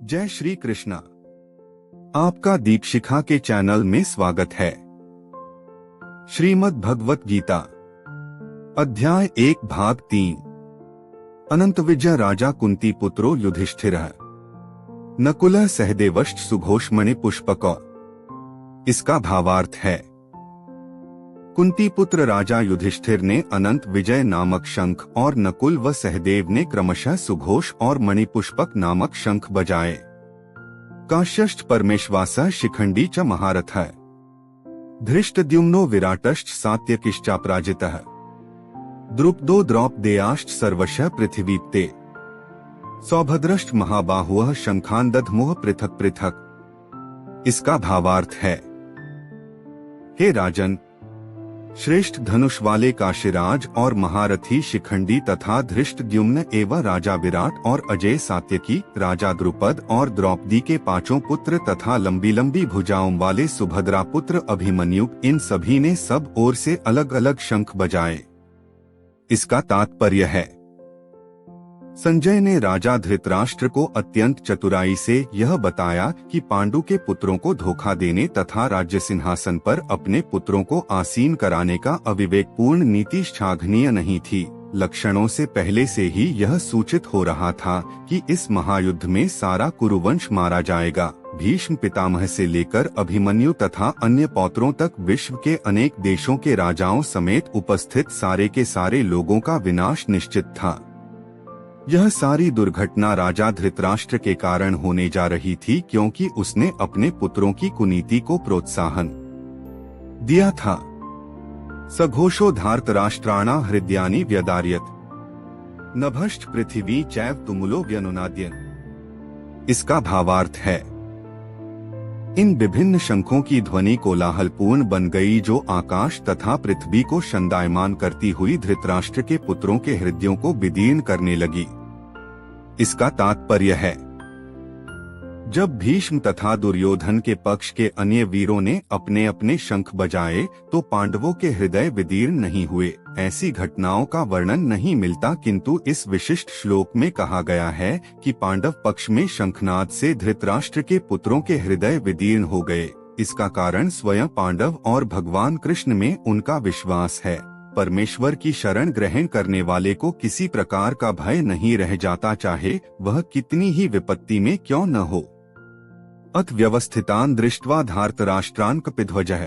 जय श्री कृष्णा। आपका दीपशिखा के चैनल में स्वागत है। श्रीमद् भगवत गीता अध्याय 1 भाग 3। अनंत विजय राजा कुंती पुत्रो युधिष्ठिरः नकुलः सहदेवश्च सुघोषमणि पुष्पकौ। इसका भावार्थ है, कुंती पुत्र राजा युधिष्ठिर ने अनंत विजय नामक शंख और नकुल व सहदेव ने क्रमशः सुघोष और मणिपुष्पक नामक शंख बजाए। काश्यश्च परमेश्वासः शिखंडी च महारथः धृष्टद्युम्नो विराटश्च सात्यकिश्चापराजितः द्रुपदो द्रौपदेयाश्च सर्वशः पृथिवीप्ते सौभद्रश्च महाबाहुः शंखान् दध्मुः पृथक पृथक। इसका भावार्थ है, हे राजन, श्रेष्ठ धनुष वाले काशीराज और महारथी शिखंडी तथा धृष्टद्युम्न एवं राजा विराट और अजय सात्यकी, राजा द्रुपद और द्रौपदी के 5 पुत्र तथा लंबी लंबी भुजाओं वाले सुभद्रा पुत्र अभिमन्यु, इन सभी ने सब ओर से अलग अलग शंख बजाए। इसका तात्पर्य है, संजय ने राजा धृतराष्ट्र को अत्यंत चतुराई से यह बताया कि पांडु के पुत्रों को धोखा देने तथा राज्य सिंहासन पर अपने पुत्रों को आसीन कराने का अविवेकपूर्ण नीति श्लाघनीय नहीं थी। लक्षणों से पहले से ही यह सूचित हो रहा था कि इस महायुद्ध में सारा कुरुवंश मारा जाएगा। भीष्म पितामह से लेकर अभिमन्यु तथा अन्य पौत्रों तक विश्व के अनेक देशों के राजाओं समेत उपस्थित सारे के सारे लोगों का विनाश निश्चित था। यह सारी दुर्घटना राजा धृतराष्ट्र के कारण होने जा रही थी, क्योंकि उसने अपने पुत्रों की कुनीति को प्रोत्साहन दिया था। सघोषो धार्तराष्ट्राणा हृदयानि व्यदार्यत नभश्च पृथिवी चैव तुमुलो व्यनुनाद्यन। इसका भावार्थ है, इन विभिन्न शंखों की ध्वनि कोलाहलपूर्ण बन गई, जो आकाश तथा पृथ्वी को शंदायमान करती हुई धृतराष्ट्र के पुत्रों के हृदयों को विदीर्ण करने लगी। इसका तात्पर्य है, जब भीष्म तथा दुर्योधन के पक्ष के अन्य वीरों ने अपने अपने शंख बजाए तो पांडवों के हृदय विदीर्ण नहीं हुए। ऐसी घटनाओं का वर्णन नहीं मिलता, किंतु इस विशिष्ट श्लोक में कहा गया है कि पांडव पक्ष में शंखनाद से धृतराष्ट्र के पुत्रों के हृदय विदीर्ण हो गए। इसका कारण स्वयं पांडव और भगवान कृष्ण में उनका विश्वास है। परमेश्वर की शरण ग्रहण करने वाले को किसी प्रकार का भय नहीं रह जाता, चाहे वह कितनी ही विपत्ति में क्यों न हो। अथ व्यवस्थितान् दृष्ट्वा धार्तराष्ट्रान् कपिध्वजः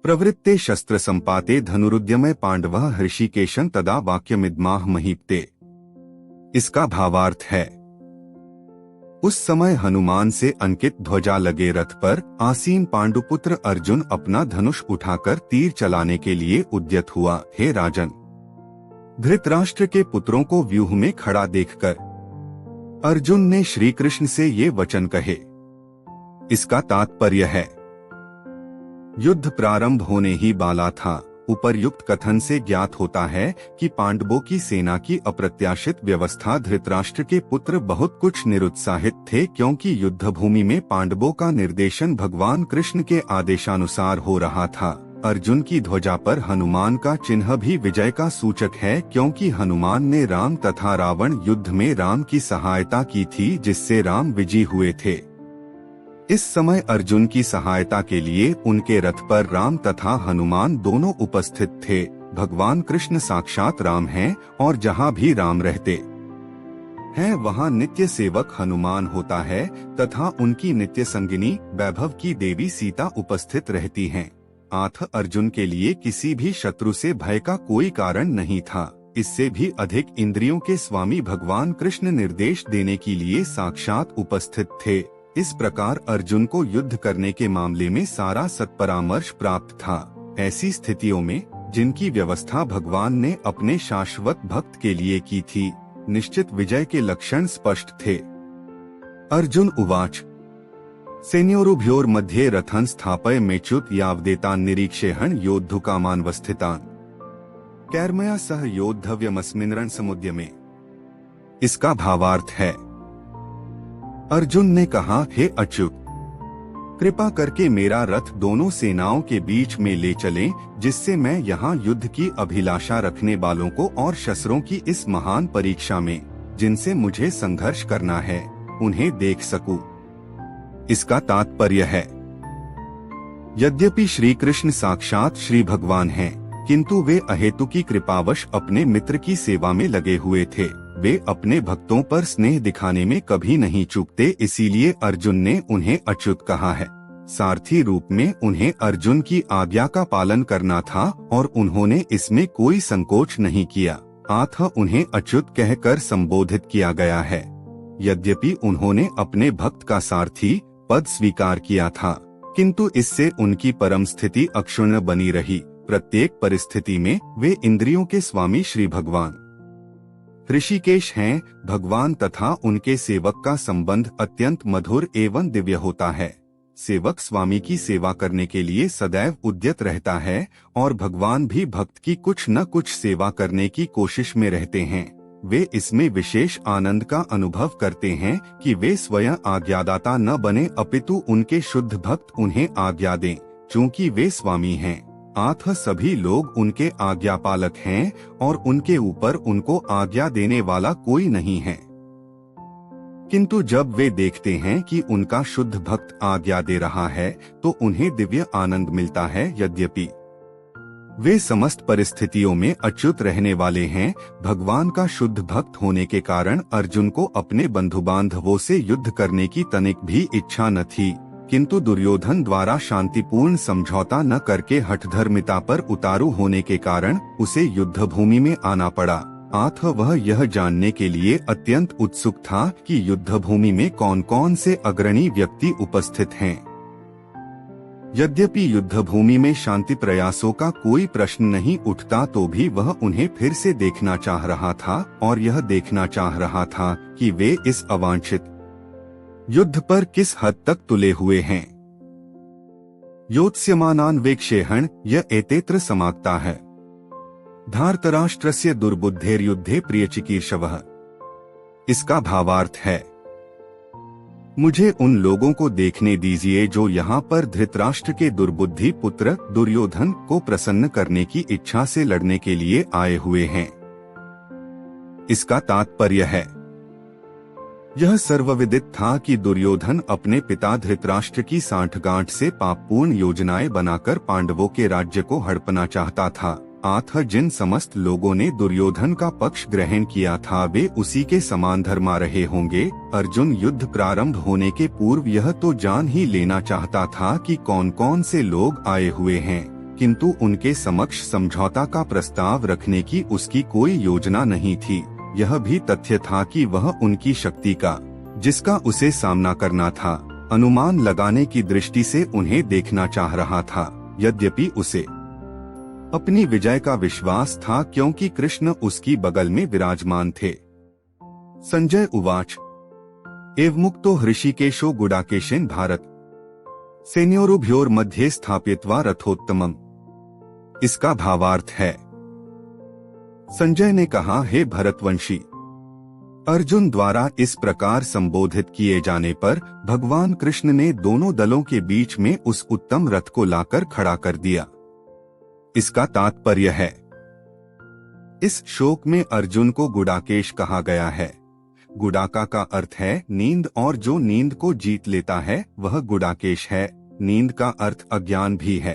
प्रवृत्ते शस्त्र संपाते धनुरुद्यमे पांडवः हृषिकेशं तदा वाक्यमिदमाह महीपते। इसका भावार्थ है, उस समय हनुमान से अंकित ध्वजा लगे रथ पर आसीन पांडुपुत्र अर्जुन अपना धनुष उठाकर तीर चलाने के लिए उद्यत हुआ। हे राजन, धृतराष्ट्र के पुत्रों को व्यूह में खड़ा देखकर अर्जुन ने श्री कृष्ण से ये वचन कहे। इसका तात्पर्य है, युद्ध प्रारंभ होने ही वाला था। उपर्युक्त कथन से ज्ञात होता है कि पांडवों की सेना की अप्रत्याशित व्यवस्था धृतराष्ट्र के पुत्र बहुत कुछ निरुत्साहित थे, क्योंकि युद्ध भूमि में पांडवों का निर्देशन भगवान कृष्ण के आदेशानुसार हो रहा था। अर्जुन की ध्वजा पर हनुमान का चिन्ह भी विजय का सूचक है, क्योंकि हनुमान ने राम तथा रावण युद्ध में राम की सहायता की थी, जिससे राम विजयी हुए थे। इस समय अर्जुन की सहायता के लिए उनके रथ पर राम तथा हनुमान दोनों उपस्थित थे। भगवान कृष्ण साक्षात राम हैं और जहाँ भी राम रहते हैं वहाँ नित्य सेवक हनुमान होता है तथा उनकी नित्य संगिनी वैभव की देवी सीता उपस्थित रहती हैं। आथ अर्जुन के लिए किसी भी शत्रु से भय का कोई कारण नहीं था। इससे भी अधिक इंद्रियों के स्वामी भगवान कृष्ण निर्देश देने के लिए साक्षात उपस्थित थे। इस प्रकार अर्जुन को युद्ध करने के मामले में सारा सत्परामर्श प्राप्त था। ऐसी स्थितियों में जिनकी व्यवस्था भगवान ने अपने शाश्वत भक्त के लिए की थी, निश्चित विजय के लक्षण स्पष्ट थे। अर्जुन उवाच सेनयोरुभयोर मध्ये रथं स्थापय मेच्युत यावदेतान् निरीक्षेहन् योद्धुकामानवस्थितान् कैर्मया सह योद्धव्यमस्मिन् रणसमुद्यमे। इसका भावार्थ है, अर्जुन ने कहा, हे अच्युत, कृपा करके मेरा रथ दोनों सेनाओं के बीच में ले चलें, जिससे मैं यहाँ युद्ध की अभिलाषा रखने वालों को और शस्त्रों की इस महान परीक्षा में जिनसे मुझे संघर्ष करना है, उन्हें देख सकूं। इसका तात्पर्य है, यद्यपि श्री कृष्ण साक्षात श्री भगवान हैं, किंतु वे अहेतुकी कृपावश अपने मित्र की सेवा में लगे हुए थे। वे अपने भक्तों पर स्नेह दिखाने में कभी नहीं चूकते, इसीलिए अर्जुन ने उन्हें अच्युत कहा है। सारथी रूप में उन्हें अर्जुन की आज्ञा का पालन करना था और उन्होंने इसमें कोई संकोच नहीं किया, अतः उन्हें अच्युत कहकर संबोधित किया गया है। यद्यपि उन्होंने अपने भक्त का सारथी पद स्वीकार किया था, किंतु इससे उनकी परम स्थिति अक्षुण्ण बनी रही। प्रत्येक परिस्थिति में वे इंद्रियों के स्वामी श्री भगवान ऋषिकेश हैं। भगवान तथा उनके सेवक का संबंध अत्यंत मधुर एवं दिव्य होता है। सेवक स्वामी की सेवा करने के लिए सदैव उद्यत रहता है और भगवान भी भक्त की कुछ न कुछ सेवा करने की कोशिश में रहते हैं। वे इसमें विशेष आनंद का अनुभव करते हैं कि वे स्वयं आज्ञादाता न बने, अपितु उनके शुद्ध भक्त उन्हें आज्ञा दें, चूँकि वे स्वामी हैं। अतः सभी लोग उनके आज्ञापालक हैं और उनके ऊपर उनको आज्ञा देने वाला कोई नहीं है। किंतु जब वे देखते हैं कि उनका शुद्ध भक्त आज्ञा दे रहा है तो उन्हें दिव्य आनंद मिलता है। यद्यपि वे समस्त परिस्थितियों में अच्युत रहने वाले हैं, भगवान का शुद्ध भक्त होने के कारण अर्जुन को अपने बंधु बांधवों से युद्ध करने की तनिक भी इच्छा न थी, किंतु दुर्योधन द्वारा शांतिपूर्ण समझौता न करके हठधर्मिता पर उतारू होने के कारण उसे युद्ध भूमि में आना पड़ा। अतः वह यह जानने के लिए अत्यंत उत्सुक था कि युद्ध भूमि में कौन कौन से अग्रणी व्यक्ति उपस्थित हैं। यद्यपि युद्ध भूमि में शांति प्रयासों का कोई प्रश्न नहीं उठता, तो भी वह उन्हें फिर से देखना चाह रहा था और यह देखना चाह रहा था कि वे इस अवांछित युद्ध पर किस हद तक तुले हुए हैं। योत्स्यमानान् वेक्षेहन् य एतेत्र समाप्ता है धार्तराष्ट्रस्य दुर्बुद्धेर्युद्धे प्रियचिकीर्षवः। इसका भावार्थ है, मुझे उन लोगों को देखने दीजिए जो यहाँ पर धृतराष्ट्र के दुर्बुद्धि पुत्र दुर्योधन को प्रसन्न करने की इच्छा से लड़ने के लिए आए हुए हैं। इसका तात्पर्य है, यह सर्वविदित था कि दुर्योधन अपने पिता धृतराष्ट्र की सांठगांठ से पापपूर्ण योजनाएं बनाकर पांडवों के राज्य को हड़पना चाहता था। अतः जिन समस्त लोगों ने दुर्योधन का पक्ष ग्रहण किया था वे उसी के समान धर्मा रहे होंगे। अर्जुन युद्ध प्रारंभ होने के पूर्व यह तो जान ही लेना चाहता था कि कौन कौन से लोग आए हुए हैं, किंतु उनके समक्ष समझौता का प्रस्ताव रखने की उसकी कोई योजना नहीं थी। यह भी तथ्य था कि वह उनकी शक्ति का, जिसका उसे सामना करना था, अनुमान लगाने की दृष्टि से उन्हें देखना चाह रहा था। यद्यपि उसे अपनी विजय का विश्वास था, क्योंकि कृष्ण उसकी बगल में विराजमान थे। संजय उवाच एवमुक्तो हृषिकेशो गुडाकेशेन भारत सैन्योरुभयोर्मध्ये स्थापयित्वा रथोत्तमम्। इसका भावार्थ है, संजय ने कहा, हे भरतवंशी, अर्जुन द्वारा इस प्रकार संबोधित किए जाने पर भगवान कृष्ण ने दोनों दलों के बीच में उस उत्तम रथ को लाकर खड़ा कर दिया। इसका तात्पर्य है, इस श्लोक में अर्जुन को गुडाकेश कहा गया है। गुडाका का अर्थ है नींद, और जो नींद को जीत लेता है वह गुडाकेश है। नींद का अर्थ अज्ञान भी है।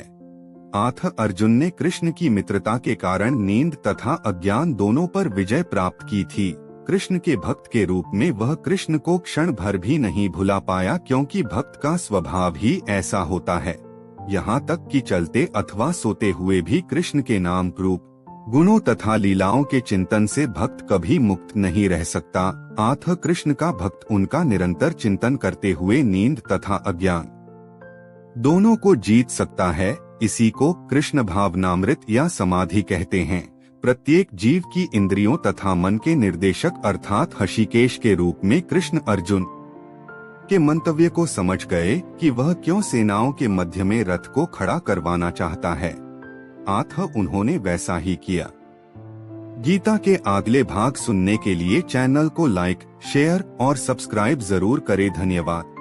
अतः अर्जुन ने कृष्ण की मित्रता के कारण नींद तथा अज्ञान दोनों पर विजय प्राप्त की थी। कृष्ण के भक्त के रूप में वह कृष्ण को क्षण भर भी नहीं भुला पाया, क्योंकि भक्त का स्वभाव ही ऐसा होता है। यहाँ तक कि चलते अथवा सोते हुए भी कृष्ण के नाम, रूप, गुणों तथा लीलाओं के चिंतन से भक्त कभी मुक्त नहीं रह सकता। अतः कृष्ण का भक्त उनका निरंतर चिंतन करते हुए नींद तथा अज्ञान दोनों को जीत सकता है। इसी को कृष्ण भावनामृत या समाधि कहते हैं। प्रत्येक जीव की इंद्रियों तथा मन के निर्देशक अर्थात हृषिकेश के रूप में कृष्ण अर्जुन के मंतव्य को समझ गए कि वह क्यों सेनाओं के मध्य में रथ को खड़ा करवाना चाहता है। अतः उन्होंने वैसा ही किया। गीता के अगले भाग सुनने के लिए चैनल को लाइक, शेयर और सब्सक्राइब जरूर करें। धन्यवाद।